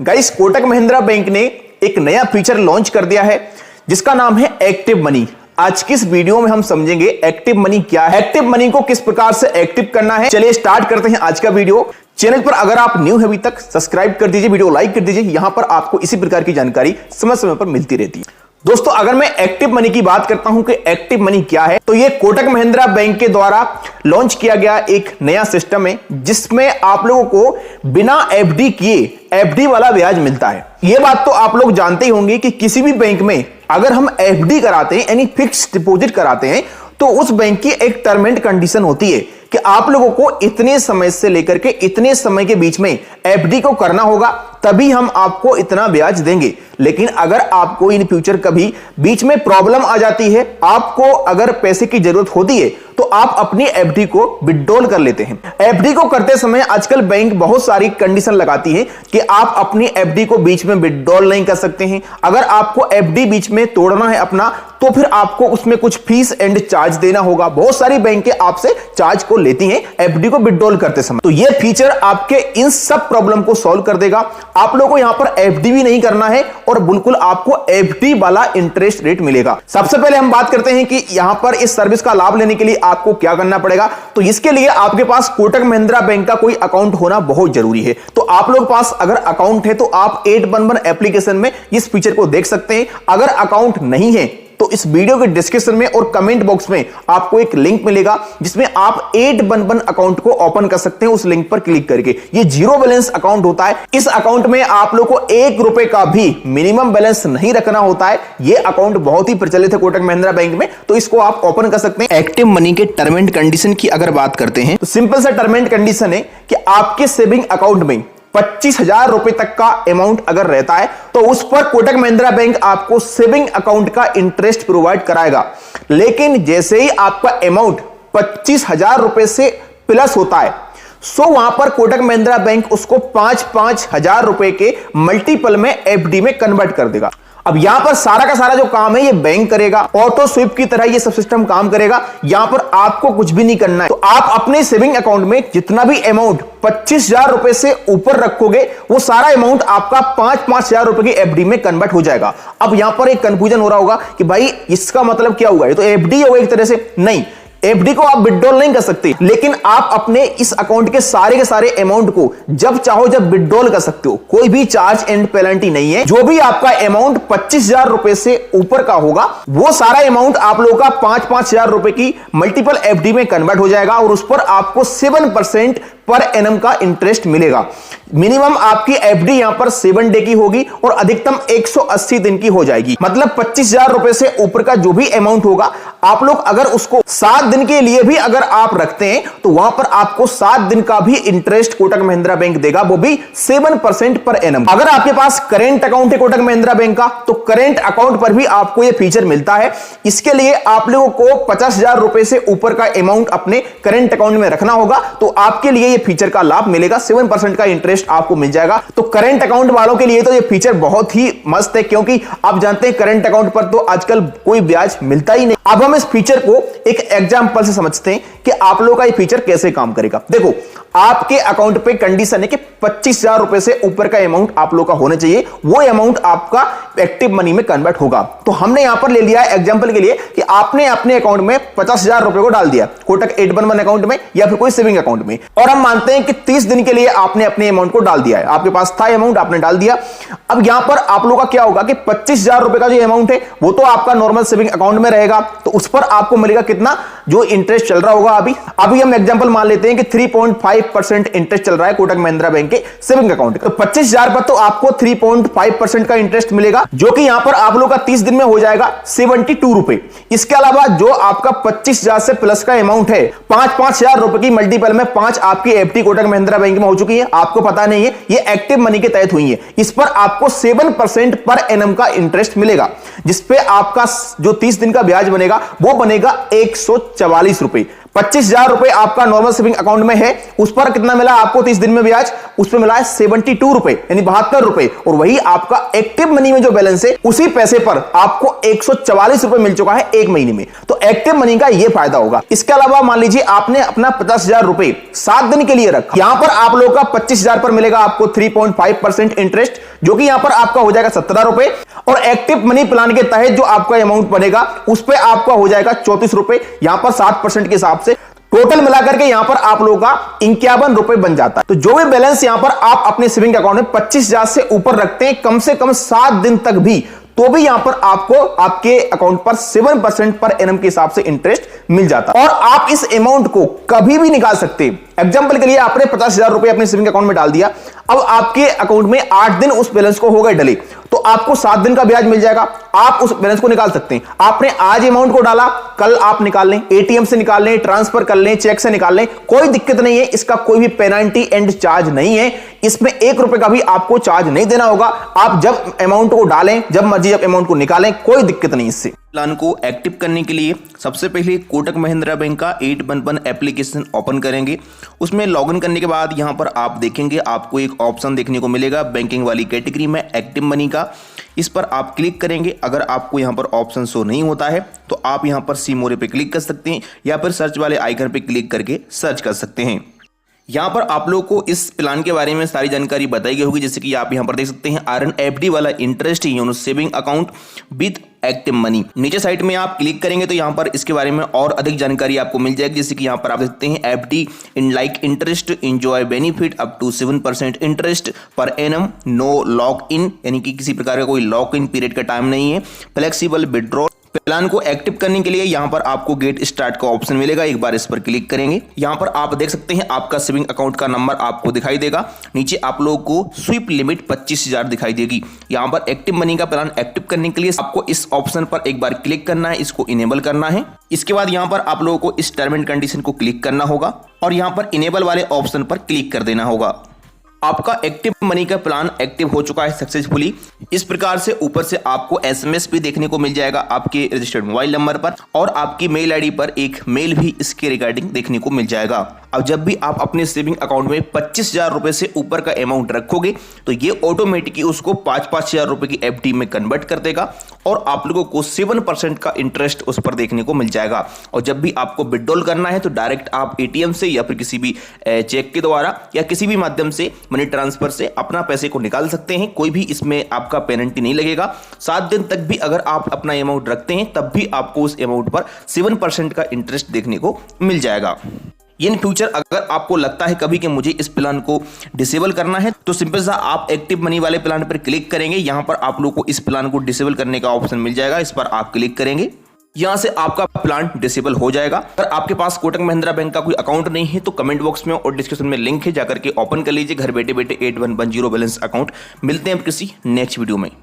Guys, Kotak Mahindra bank ने एक नया फीचर लॉन्च कर दिया है जिसका नाम है एक्टिव मनी। आज की इस वीडियो में हम समझेंगे एक्टिव मनी क्या है, एक्टिव मनी को किस प्रकार से एक्टिव करना है। चलिए स्टार्ट करते हैं आज का वीडियो। चैनल पर अगर आप न्यू है अभी तक सब्सक्राइब कर दीजिए, वीडियो लाइक कर दीजिए। यहां पर आपको इसी प्रकार की जानकारी समय समय पर मिलती रहती है। दोस्तों, अगर मैं एक्टिव मनी की बात करता हूं कि एक्टिव मनी क्या है, तो यह कोटक महिंद्रा बैंक के द्वारा लॉन्च किया गया एक नया सिस्टम है जिसमें आप लोगों को बिना एफडी किए एफडी वाला ब्याज मिलता है। यह बात तो आप लोग जानते ही होंगे कि किसी भी बैंक में अगर हम एफडी कराते हैं यानी फिक्स्ड डिपॉजिट कराते हैं तो उस बैंक की एक टर्म एंड कंडीशन होती है कि आप लोगों को इतने समय से लेकर के इतने समय के बीच में एफडी को करना होगा, तभी हम आपको इतना ब्याज देंगे। लेकिन अगर आपको इन फ्यूचर कभी बीच में प्रॉब्लम आ जाती है, आपको अगर पैसे की जरूरत होती है, तो आप अपनी एफडी को विथड्रॉल कर लेते हैं। एफडी को करते समय आजकल बैंक बहुत सारी कंडीशन लगाती है कि आप अपनी एफडी को बीच में विथड्रॉल नहीं कर सकते हैं। अगर आपको एफडी बीच में तोड़ना है अपना, तो फिर आपको उसमें कुछ फीस एंड चार्ज देना होगा। बहुत सारी बैंकें आपसे चार्ज को लेती हैं एफडी को विथड्रॉल करते समय। तो यह फीचर आपके इन सब प्रॉब्लम को सॉल्व कर देगा। आप लोगों को यहां पर एफडी भी नहीं करना है और बिल्कुल आपको एफडी वाला इंटरेस्ट रेट मिलेगा। सबसे पहले हम बात करते हैं कि यहां पर इस सर्विस का लाभ लेने के लिए आपको क्या करना पड़ेगा। तो इसके लिए आपके पास कोटक महिंद्रा बैंक का कोई अकाउंट होना बहुत जरूरी है। तो आप लोग पास अगर अकाउंट है तो आप 811 एप्लीकेशन में इस फीचर को देख सकते हैं। अगर अकाउंट नहीं है तो इस वीडियो के डिस्क्रिप्शन में और कमेंट बॉक्स में आपको एक लिंक मिलेगा जिसमें आप 811 अकाउंट को ओपन कर सकते हैं। उस लिंक पर क्लिक करके ये जीरो बैलेंस अकाउंट होता है। इस अकाउंट में आप लोग को 1 रुपए का भी मिनिमम बैलेंस नहीं रखना होता है। यह अकाउंट बहुत ही प्रचलित है कोटक महिंद्रा बैंक में, तो इसको आप ओपन कर सकते हैं। एक्टिव मनी के टर्म एंड कंडीशन की अगर बात करते हैं तो सिंपल सा टर्म एंड कंडीशन है कि आपके सेविंग अकाउंट में 25,000 रुपए तक का अमाउंट अगर रहता है तो उस पर कोटक महिंद्रा बैंक आपको सेविंग अकाउंट का इंटरेस्ट प्रोवाइड कराएगा। लेकिन जैसे ही आपका अमाउंट 25,000 रुपए से प्लस होता है, सो वहां पर कोटक महिंद्रा बैंक उसको 5-5 हजार रुपए के मल्टीपल में एफडी में कन्वर्ट कर देगा। अब यहां पर सारा का सारा जो काम है ये बैंक करेगा, ऑटो स्विप की तरह ये सब सिस्टम काम करेगा। यहां पर आपको कुछ भी नहीं करना है। तो आप अपने सेविंग अकाउंट में जितना भी अमाउंट 25,000 रुपए से ऊपर रखोगे, वो सारा अमाउंट आपका 5-5 हजार रुपए की एफडी में कन्वर्ट हो जाएगा। अब यहां पर एक कंफ्यूजन हो रहा होगा कि भाई इसका मतलब क्या हुआ, ये तो एफडी होगा एक तरह से। नहीं, एफडी को आप विथड्रॉल नहीं कर सकते, लेकिन आप अपने इस अकाउंट के सारे अमाउंट को जब चाहो जब विथड्रॉल कर सकते हो। कोई भी चार्ज एंड पेनल्टी नहीं है। जो भी आपका अमाउंट 25,000 रुपए से ऊपर का होगा, वो सारा अमाउंट आप लोगों का 5-5 हजार रुपए की मल्टीपल एफडी में कन्वर्ट हो जाएगा और उस पर आपको 7% पर एनम का इंटरेस्ट मिलेगा। मिनिमम आपकी एफडी यहां पर 7 डे की होगी और अधिकतम 180 दिन की हो जाएगी। मतलब 25,000 रुपए से ऊपर का जो भी अमाउंट होगा, आप लोग अगर उसको 7 दिन के लिए भी अगर आप रखते हैं तो वहां पर आपको 7 दिन का भी इंटरेस्ट कोटक महिंद्रा बैंक देगा, वो भी 7% पर एनम। अगर आपके पास करेंट अकाउंट है कोटक महिंद्रा बैंक का, तो करेंट अकाउंट पर भी आपको यह फीचर मिलता है। इसके लिए आप लोगों को 50,000 रुपए से ऊपर का अमाउंट अपने करेंट अकाउंट में रखना होगा, तो आपके लिए यह फीचर का लाभ मिलेगा। 7% का इंटरेस्ट आपको मिल जाएगा। तो करेंट अकाउंट वालों के लिए तो यह फीचर बहुत ही मस्त है, क्योंकि आप जानते हैं करेंट अकाउंट पर तो आजकल कोई ब्याज मिलता ही नहीं। अब हम इस फीचर को एक एग्जांपल से समझते हैं कि आप लोगों का ये फीचर कैसे काम करेगा। देखो, आपके अकाउंट पे कंडीशन है कि 25,000 रुपए से ऊपर का अमाउंट आप लोगों का होना चाहिए, वो अमाउंट आपका एक्टिव मनी में कन्वर्ट होगा। तो हमने यहां पर ले लिया है एग्जांपल के लिए कि आपने अपने अकाउंट में 50,000 रुपए को डाल दिया कोटक 811 अकाउंट में या फिर कोई सेविंग अकाउंट में, और हम मानते हैं कि 30 दिन के लिए आपने अपने अमाउंट को डाल दिया है। आपके पास था अमाउंट, आपने डाल दिया। अब यहां पर आप लोगों का क्या होगा कि 25,000 रुपए का जो अमाउंट है वो तो आपका नॉर्मल सेविंग अकाउंट में रहेगा, तो उस पर आपको मिलेगा कितना, जो इंटरेस्ट चल रहा होगा। अभी हम एग्जांपल मान लेते हैं कि 3.5% इंटरेस्ट चल रहा है कोटक महिंद्रा बैंक के सेविंग अकाउंट। तो 25,000 पर तो आपको 3.5% का इंटरेस्ट मिलेगा, जो कि यहां पर आप लोग का 30 दिन में हो जाएगा 72 रुपए। इसके अलावा जो आपका 25,000 से प्लस का अमाउंट है, 5-5 हजार रुपए की मल्टीपल में 5 आपकी एफडी कोटक महिंद्रा बैंक में हो चुकी है, आपको पता नहीं है, ये एक्टिव मनी के तहत हुई है। इस पर आपको 7% पर एनम का इंटरेस्ट मिलेगा, जिसपे आपका जो 30 दिन का ब्याज बनेगा वो बनेगा 144 रुपए। 25,000 रुपए आपका नॉर्मल सेविंग अकाउंट में है, उस पर कितना मिला आपको 30 दिन में ब्याज, उस पर मिला है 72 रुपए यानी 72 रुपए। और वही आपका एक्टिव मनी में जो बैलेंस है उसी पैसे पर आपको 144 रुपए मिल चुका है एक महीने में। तो एक्टिव मनी का यह फायदा होगा। इसके अलावा मान लीजिए आपने अपना 50,000 रुपए 7 दिन के लिए रखा, यहां पर आप लोगों का 25,000 पर मिलेगा आपको 3.5% इंटरेस्ट, जो कि यहां पर आपका हो जाएगा 17 रुपए। और एक्टिव मनी प्लान के तहत जो आपका अमाउंट बनेगा उस पर आपका हो जाएगा 34 रुपए, यहां पर 7% के हिसाब से टोटल मिलाकर के यहां पर आप लोगों का 51 रुपए बन जाता है। तो जो भी बैलेंस यहां पर आप अपने सेविंग अकाउंट में 25,000 से ऊपर रखते हैं कम से कम 7 दिन तक भी, तो भी यहां पर आपको आपके अकाउंट पर 7% पर एनम के हिसाब से इंटरेस्ट मिल जाता है। और आप इस अमाउंट को कभी भी निकाल सकते हैं। एग्जांपल के लिए आपने 50,000 रुपए अपने सेविंग अकाउंट में डाल दिया, अब आपके अकाउंट में 8 दिन उस बैलेंस को हो गए डले, तो आपको 7 दिन का ब्याज मिल जाएगा। आप उस बैलेंस को निकाल सकते हैं। आपने आज अमाउंट को डाला, कल आप निकाल लें, एटीएम से निकाल लें, ट्रांसफर कर लें, चेक से निकाल लें, कोई दिक्कत नहीं है। इसका कोई भी पेनल्टी एंड चार्ज नहीं है, इसमें 1 रुपए का भी आपको चार्ज नहीं देना होगा। आप जब अमाउंट को डालें, जब मर्जी जब अमाउंट को निकालें, कोई दिक्कत नहीं इससे। प्लान को एक्टिव करने के लिए सबसे पहले कोटक महिंद्रा बैंक का 811 एप्लीकेशन ओपन करेंगे। उसमें लॉगिन करने के बाद यहां पर आप देखेंगे आपको एक ऑप्शन देखने को मिलेगा बैंकिंग वाली कैटेगरी में एक्टिव मनी का। इस पर आप क्लिक करेंगे। अगर आपको यहां पर ऑप्शन शो नहीं होता है तो आप यहां पर सी मोरे पे क्लिक कर सकते हैं या फिर सर्च वाले आइकन पे क्लिक करके सर्च कर सकते हैं। यहाँ पर आप लोगों को इस प्लान के बारे में सारी जानकारी बताई गई होगी, जैसे कि आप यहाँ पर देख सकते हैं RNFD वाला interest YONO saving account with active money. नीचे साइड में आप क्लिक करेंगे तो यहाँ पर इसके बारे में और अधिक जानकारी आपको मिल जाएगी, जैसे कि यहाँ पर आप देख सकते हैं FD इन like interest enjoy benefit up to 7% interest per annum, no lock in यानी कि किसी प्रकार का कोई लॉक इन पीरियड का टाइम नहीं है, फ्लेक्सिबल विड्रॉल। प्लान को एक्टिव करने के लिए यहां पर आपको गेट स्टार्ट का ऑप्शन मिलेगा, एक बार इस पर क्लिक करेंगे। यहां पर आप देख सकते हैं आपका सेविंग अकाउंट का नंबर आपको दिखाई देगा। नीचे आप लोगों को स्वीप लिमिट 25,000 दिखाई देगी। यहां पर एक्टिव मनी का प्लान एक्टिव करने के लिए आपको इस ऑप्शन पर एक बार क्लिक करना है, इसको इनेबल करना है। इसके बाद यहां पर आप लोगों को इस टर्म एंड कंडीशन को क्लिक करना होगा और यहां पर इनेबल वाले ऑप्शन पर क्लिक कर देना होगा। आपका एक्टिव मनी का प्लान एक्टिव हो चुका है सक्सेसफुली। इस प्रकार से ऊपर से आपको SMS भी देखने को मिल जाएगा आपके रजिस्टर्ड मोबाइल नंबर पर, और आपकी मेल आईडी पर एक मेल भी इसके रिगार्डिंग देखने को मिल जाएगा। अब जब भी आप अपने सेविंग अकाउंट में 25,000 रुपए से ऊपर का अमाउंट रखोगे तो ये ऑटोमेटिकली उसको 5,000 रुपए की FD में कन्वर्ट कर देगा और आप लोगों को 7% का इंटरेस्ट उस पर देखने को मिल जाएगा। और जब भी आपको विड्रॉल करना है तो डायरेक्ट आप ATM से या फिर किसी भी चेक के द्वारा या किसी भी माध्यम से मनी ट्रांसफर से अपना पैसे को निकाल सकते हैं। कोई भी इसमें आपका पेनल्टी नहीं लगेगा। 7 दिन तक भी अगर आप अपना अमाउंट रखते हैं तब भी आपको उस अमाउंट पर 7% का इंटरेस्ट देखने को मिल जाएगा। इन फ्यूचर अगर आपको लगता है कभी कि मुझे इस प्लान को डिसेबल करना है तो सिंपल सा आप एक्टिव मनी वाले प्लान पर क्लिक करेंगे। यहां पर आप लोगों को इस प्लान को डिसेबल करने का ऑप्शन मिल जाएगा, इस पर आप क्लिक करेंगे, यहां से आपका प्लान डिसेबल हो जाएगा। अगर आपके पास कोटक महिंद्रा बैंक का कोई अकाउंट नहीं है तो कमेंट बॉक्स में और डिस्क्रिप्शन में लिंक है, जाकर के ओपन कर लीजिए घर बैठे बैठे 8110 बैलेंस अकाउंट। मिलते हैं किसी नेक्स्ट वीडियो में।